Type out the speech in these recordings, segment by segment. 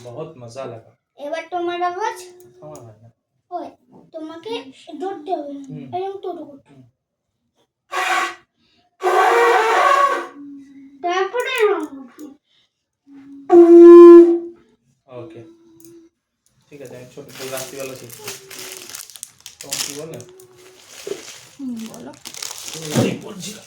बहुत मजा लगा। এবার তোমার আওয়াজ আমার হয় না। ওই তোমাকে ধরতে হবে এরকম টোটো করতে তারপরে ওকে ঠিক আছে, আমি ছোট ছোট রাত্রিবেলা শিখছি। তোমার কি বলে বলো ঠিক বলছিলাম।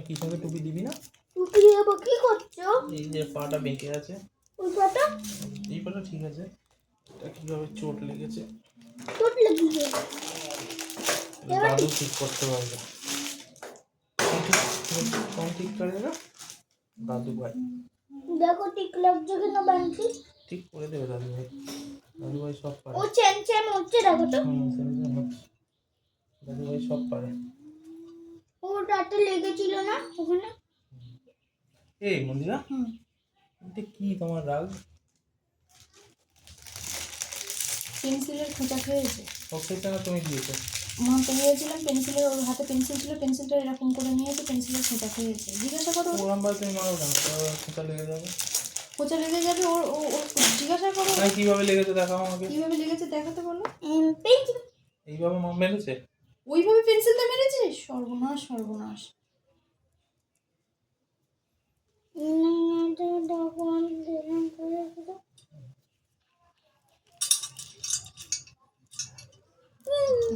কি সঙ্গে টুপি দিবি না? টুপি দিয়ে কি করছো? এই যে পাটা বেঁকে আছে, ওই পাটা? এই পাটা ঠিক আছে, এটা কিভাবে চোট লেগেছে? চোট লেগেছে? দাদু ঠিক করতে পারবে। কম ঠিক করেगा দাদু ভাই। দেখো ঠিক লাগছে কিনা বানছি। ঠিক করে দেবে দাদু ভাই। দাদু ভাই সব পারে। ও চেন হচ্ছে দেখো তো। দাদু ভাই সব পারে। ও রাতে লেগেছিল না ওখানে? এই মন্দিরা, এটা কি তোমার রাগ? পেন্সিলের খোঁচা খেয়েছে। ওকে না তুমি দিয়েছো? মা তো দিয়েছিলাম পেন্সিলের, ওর হাতে পেন্সিল ছিল, পেন্সিলটা এরকম করে নিয়েছে, পেন্সিলের খোঁচা খেয়েছে। জিজ্ঞাসা করো ওরম ভাবে তুমি মারো কেন? খোঁচা লেগে যাবে। খোঁচা লেগে যাবে ওর জিজ্ঞাসা করো কিভাবে লেগেছে দেখাও আমাকে। কিভাবে লেগেছে দেখাতে বলো। পেন্সিল এইভাবে মেরেছে? ওইভাবে পেন্সিলটা মেরেছে? সর্বনাশ সর্বনাশ।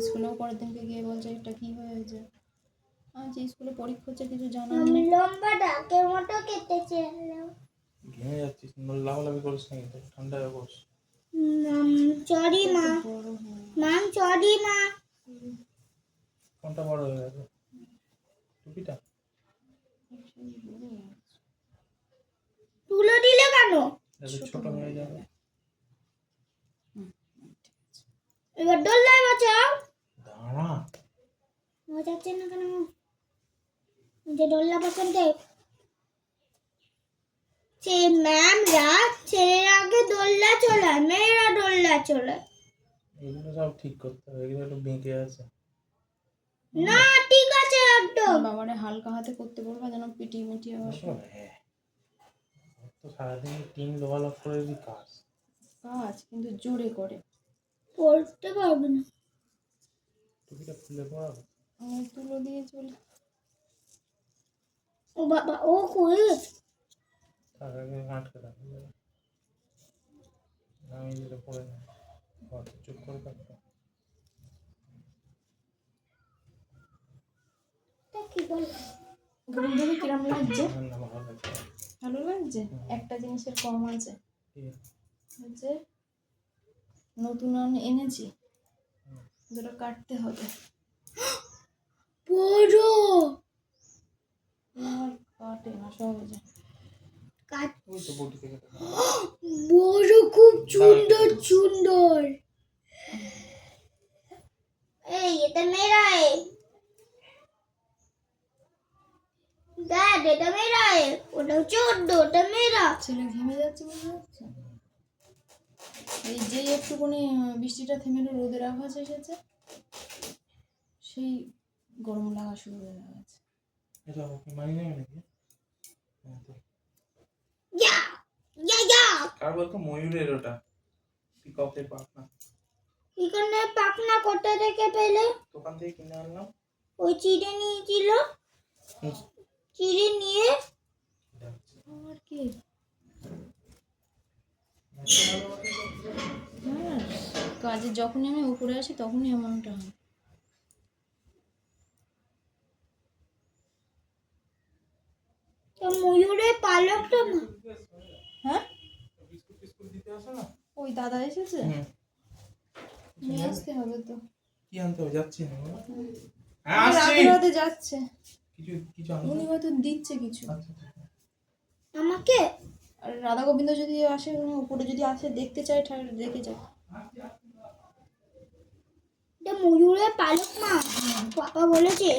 স্কুলেও পরের দিনকে গিয়ে বলছে এটা কি হয়েছে। আচ্ছা স্কুলে পরীক্ষা হচ্ছে কিছু জানার নেই। লম্বা ডাকের মতো কেটেছে। ঘেমে যাচ্ছিস, লাফালাফি করিস না কিন্তু, ঠান্ডা হয়ে পড়ছ। সরি মা। মাম সরি মা। কোনটা বড় হয়ে গেছে? টুপিটা তুলো দিলে কেন? ছোট হয়ে যাবে। এবার দোলনায় বাঁচাও। দাঁড়া, বাঁচাচ্ছে না কেন? যে দোলনা বাঁচাতে সে ম্যামরা ছেলের আগে দোলনা চলায়, মেয়েরা দোলনা চলায়। এগুলো সব ঠিক করতে হবে, এগুলো একটু বেঁকে আছে। না ঠিক আছে একদম। বাবারে হালকা হাতে করতে বলবা যেন পিটি মিটি আবার। হ্যাঁ, তো সারাদিন টিম লোভালোভ করে কাজ কিন্তু জোরে করে পড়তে পারবে না। টুপিটা খুলে পড়াবো। আমি তুলো দিয়ে চলে। ও বাবা ও কই গেছে? তার আগে আটকে রাখা যাবে। আমি যেটা পড়ে না চুপ করে থাকবো। কি বল? ঘুম ধরে কিরম লাগছে? না ভালো লাগছে। ভালো লাগছে? একটা জিনিসের কম আছে, হচ্ছে নতুন এনেছি, দুটো কাটতে হবে। বড় আর কাটে না সহজে। ওই তো বটি থেকে বড় খুব সুন্দর সুন্দর। এই এটা মেরা है ড্যাড, এটা মেরা है, ওটা 14, ওটা মেরা। ছেলে ঘেমে যাচ্ছে বুঝতে পারছো? এই যে একটুখানি বৃষ্টিটা থেমে রোদের আভাস এসেছে, সেই গরম লাগা শুরু হয়ে গেছে। এটা ওকে মানি নেবে নাকি? ইয়া ইয়া ইয়া কার বলতো? ময়ূরের ওটা, পিককের পাখনা। এখানে পাখনা কোথা থেকে পেলে? দোকান থেকে কিনে আনলাম। ওই চিড়ে নিয়েছিল, চিড়ে নিয়ে আর কি কাজে যখনই আমি উপরে আসি তখনই এমনটা হয়। ময়ূরের পালকটা না? হ্যাঁ বিস্কুট দিতে আসো না? ওই দাদা এসেছে, নিয়ে আসতে হবে তো। কি আনতে হবে? যাচ্ছি না। হ্যাঁ আসছি। রাতে যাচ্ছে কিছু কিছু আনতে উনি হয়তো দিচ্ছে কিছু আমাকে। আর রাধা গোবিন্দ যদি আসে, উনি উপরে যদি আসে দেখতে চায় দেখে যায়। এটা ময়ূরের পালক মা, পাপা বলেছে।